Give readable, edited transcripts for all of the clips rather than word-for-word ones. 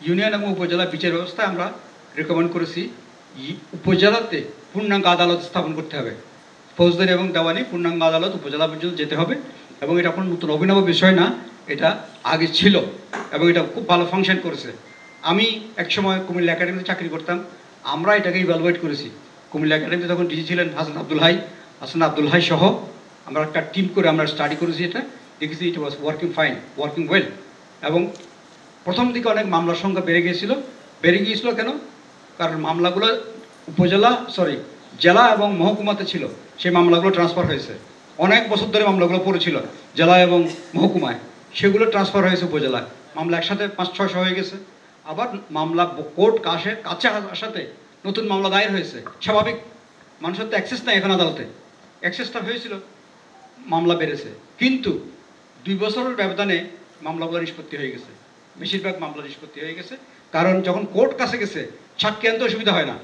Union এবং উপজেলা বিচার ব্যবস্থায় আমরা রেকমেন্ড করেছি উপজেলাতে পূর্ণাঙ্গ আদালত স্থাপন করতে হবে। ফৌজদারি এবং দেওয়ানি পূর্ণাঙ্গ আদালত উপজেলা পর্যন্ত যেতে হবে, এবং এটা কোনো নতুন অভিনব বিষয় না, এটা আগে ছিল এবং এটা খুব ভালো ফাংশন করেছে। আমি একসময় কুমিল্লা একাডেমিতে চাকরি করতাম, আমরা এটাকে ইভ্যালুয়েট করেছি। কুমিল্লা একাডেমিতে তখন ডিজি ছিলেন হাসান আব্দুল হাই সহ আমরা একটা টিম করে আমরা স্টাডি করেছি, এটা দেখেছি it was working fine, working well. এবং প্রথম দিকে অনেক মামলার সংখ্যা বেড়ে গিয়েছিল কেন? কারণ মামলাগুলো জেলা এবং মহকুমাতে ছিল, সেই মামলাগুলো ট্রান্সফার হয়েছে। অনেক বছর ধরে মামলাগুলো পড়েছিল জেলা এবং মহকুমায়, সেগুলো ট্রান্সফার হয়েছে উপজেলায়। মামলা একসাথে 500-600 হয়ে গেছে। আবার মামলা কোর্ট কাছে আসাতে নতুন মামলা দায়ের হয়েছে। স্বাভাবিক, মানুষের তো অ্যাক্সেস নাই এখন আদালতে, অ্যাক্সেসটা হয়েছিল, মামলা বেড়েছে। কিন্তু 2 বছরের ব্যবধানে মামলাগুলো নিষ্পত্তি হয়ে গেছে, বেশিরভাগ মামলা নিষ্পত্তি হয়ে গেছে। কারণ যখন কোর্ট কাছে গেছে সাক্ষী আনতে অসুবিধা হয় না,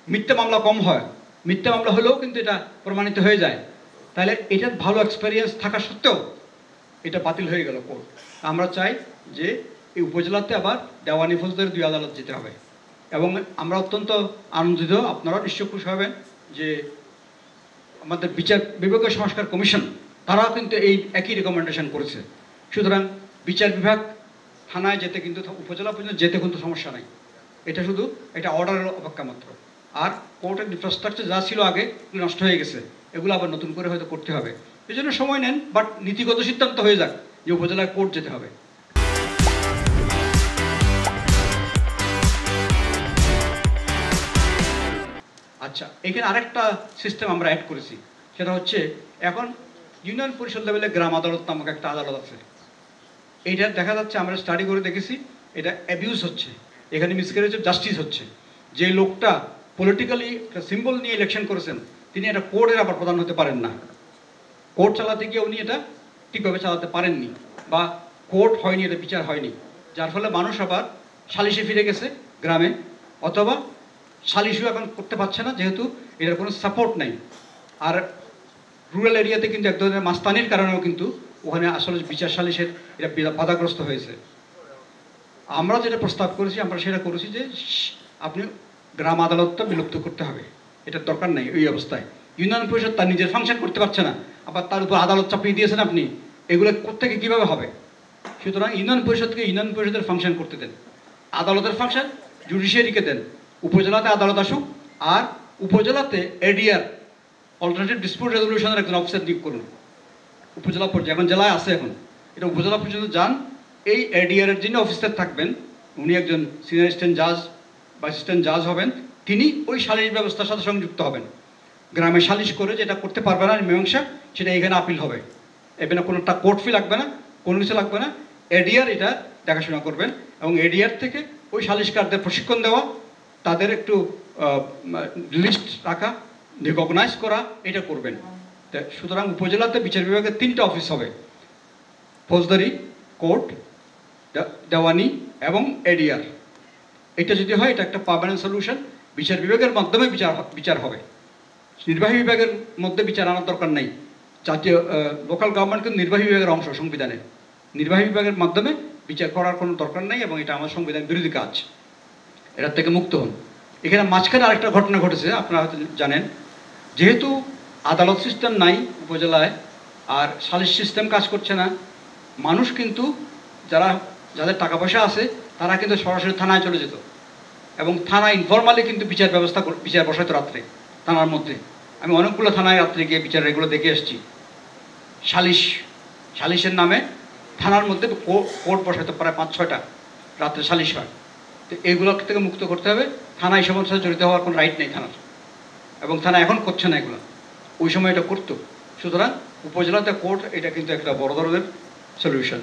মিথ্যা মামলা কম হয়, মিথ্যা মামলা হলেও কিন্তু এটা প্রমাণিত হয়ে যায়। তাহলে এটার ভালো এক্সপেরিয়েন্স থাকা সত্ত্বেও এটা বাতিল হয়ে গেল কোর্ট। আমরা চাই যে এই উপজেলাতে আবার দেওয়ানি ফৌজদারি 2 আদালত যেতে হবে। এবং আমরা অত্যন্ত আনন্দিত, আপনারাও নিশ্চয় খুশি হবেন যে আমাদের বিচার বিভাগীয় সংস্কার কমিশন তারাও কিন্তু এই একই রেকমেন্ডেশন করেছে। সুতরাং বিচার বিভাগ থানায় যেতে কিন্তু, উপজেলা পর্যন্ত যেতে কিন্তু সমস্যা নাই, এটা শুধু এটা অর্ডারের অপেক্ষা মাত্র। আর কোর্টের ইনফ্রাস্ট্রাকচার যা ছিল আগে নষ্ট হয়ে গেছে, এগুলো আবার নতুন করে হয়তো করতে হবে। এই জন্য সময় নেন, বাট নীতিগত সিদ্ধান্ত হয়ে যাক যে উপজেলায় কোর্ট যেতে হবে। আচ্ছা, এখানে আরেকটা সিস্টেম আমরা অ্যাড করেছি, সেটা হচ্ছে এখন ইউনিয়ন পরিষদ লেভেলে গ্রাম আদালত নামক একটা আদালত আছে। এইটা দেখা যাচ্ছে, আমরা স্টাডি করে দেখেছি, এটা অ্যাবিউজ হচ্ছে, এখানে মিসক্যারেজ অফ জাস্টিস হচ্ছে। যে লোকটা পলিটিক্যালি একটা সিম্বল নিয়ে ইলেকশন করেছেন, তিনি এটা কোর্টের আবার প্রধান হতে পারেন না। কোর্ট চালাতে গিয়ে উনি এটা ঠিকভাবে চালাতে পারেননি, বা কোর্ট হয়নি, এটা বিচার হয়নি, যার ফলে মানুষ আবার সালিশে ফিরে গেছে গ্রামে, অথবা সালিশও এখন করতে পারছে না, যেহেতু এটার কোনো সাপোর্ট নাই। আর রুরাল এরিয়াতে কিন্তু এক ধরনের মাস্তানির কারণেও কিন্তু ওখানে আসলে বিচার সালিশের এটা বাধাগ্রস্ত হয়েছে। আমরা যেটা প্রস্তাব করেছি, আমরা সেটা করেছি যে আপনি গ্রাম আদালতটা বিলুপ্ত করতে হবে, এটার দরকার নেই ওই অবস্থায়। ইউনিয়ন পরিষদ তার নিজের ফাংশন করতে পারছে না, আবার তার উপর আদালত চাপিয়ে দিয়েছেন আপনি, এগুলো কোত্থেকে কীভাবে হবে? সুতরাং ইউনিয়ন পরিষদকে ইউনিয়ন পরিষদের ফাংশন করতে দেন, আদালতের ফাংশন জুডিশিয়ারিকে দেন, উপজেলাতে আদালত আসুক, আর উপজেলাতে এডিআর অল্টারনেটিভ ডিসপিউট রেজলিউশনের একজন অফিসার নিয়োগ করুন উপজেলা পর্যায়ে। এখন জেলায় আছে, এখন এটা উপজেলা পর্যন্ত যান, এই এডিআরের যিনি অফিসার থাকবেন উনি একজন সিনিয়র অ্যাসিস্ট্যান্ট জাজ বা অ্যাসিস্ট্যান্ট জাজ হবেন, তিনি ওই সালিশ ব্যবস্থার সাথে সংযুক্ত হবেন। গ্রামে সালিশ করে যেটা করতে পারবে না মীমাংসা, সেটা এখানে আপিল হবে। এখানে কোনোটা কোর্ট ফি লাগবে না, কোনো কিছু লাগবে না, এডিআর এটা দেখাশোনা করবেন। এবং এডিআর থেকে ওই সালিশকারদের প্রশিক্ষণ দেওয়া, তাদের একটু লিস্ট রাখা, রিকগনাইজ করা, এটা করবেন। সুতরাং উপজেলাতে বিচার বিভাগের 3টা অফিস হবে, ফৌজদারি, কোর্ট, দেওয়ানি এবং এডিআর। এটা যদি হয়, এটা একটা পার্মানেন্ট সলিউশন। বিচার বিভাগের মাধ্যমে বিচার হবে, নির্বাহী বিভাগের মধ্যে বিচার আনার দরকার নেই। জাতীয় লোকাল গভর্নমেন্ট কিন্তু নির্বাহী বিভাগের অংশ সংবিধানে, নির্বাহী বিভাগের মাধ্যমে বিচার করার কোনো দরকার নেই, এবং এটা আমার সংবিধান বিরোধী কাজ, এটার থেকে মুক্ত হন। এখানে মাঝখানে আরেকটা ঘটনা ঘটেছে, আপনারা হয়তো জানেন, যেহেতু আদালত সিস্টেম নাই উপজেলায়, আর সালিশ সিস্টেম কাজ করছে না, মানুষ কিন্তু যাদের টাকা পয়সা আছে তারা কিন্তু সরাসরি থানায় চলে যেত, এবং থানায় ইনফরমালি কিন্তু বিচার বসাইতো রাত্রে থানার মধ্যে। আমি অনেকগুলো থানায় রাত্রে গিয়ে বিচার এগুলো দেখে এসেছি। সালিশের নামে থানার মধ্যে কোর্ট বসাইতো প্রায় 5-6টা রাত্রে সালিশ হয়। তো এগুলো থেকে মুক্ত করতে হবে, থানা এই সমস্যার সাথে জড়িত হওয়ার কোনো রাইট নেই থানার, এবং থানা এখন করছে না এগুলো, ওই সময় এটা করতো। সুতরাং উপজেলাতে কোর্ট, এটা কিন্তু একটা বড় ধরনের সলিউশন।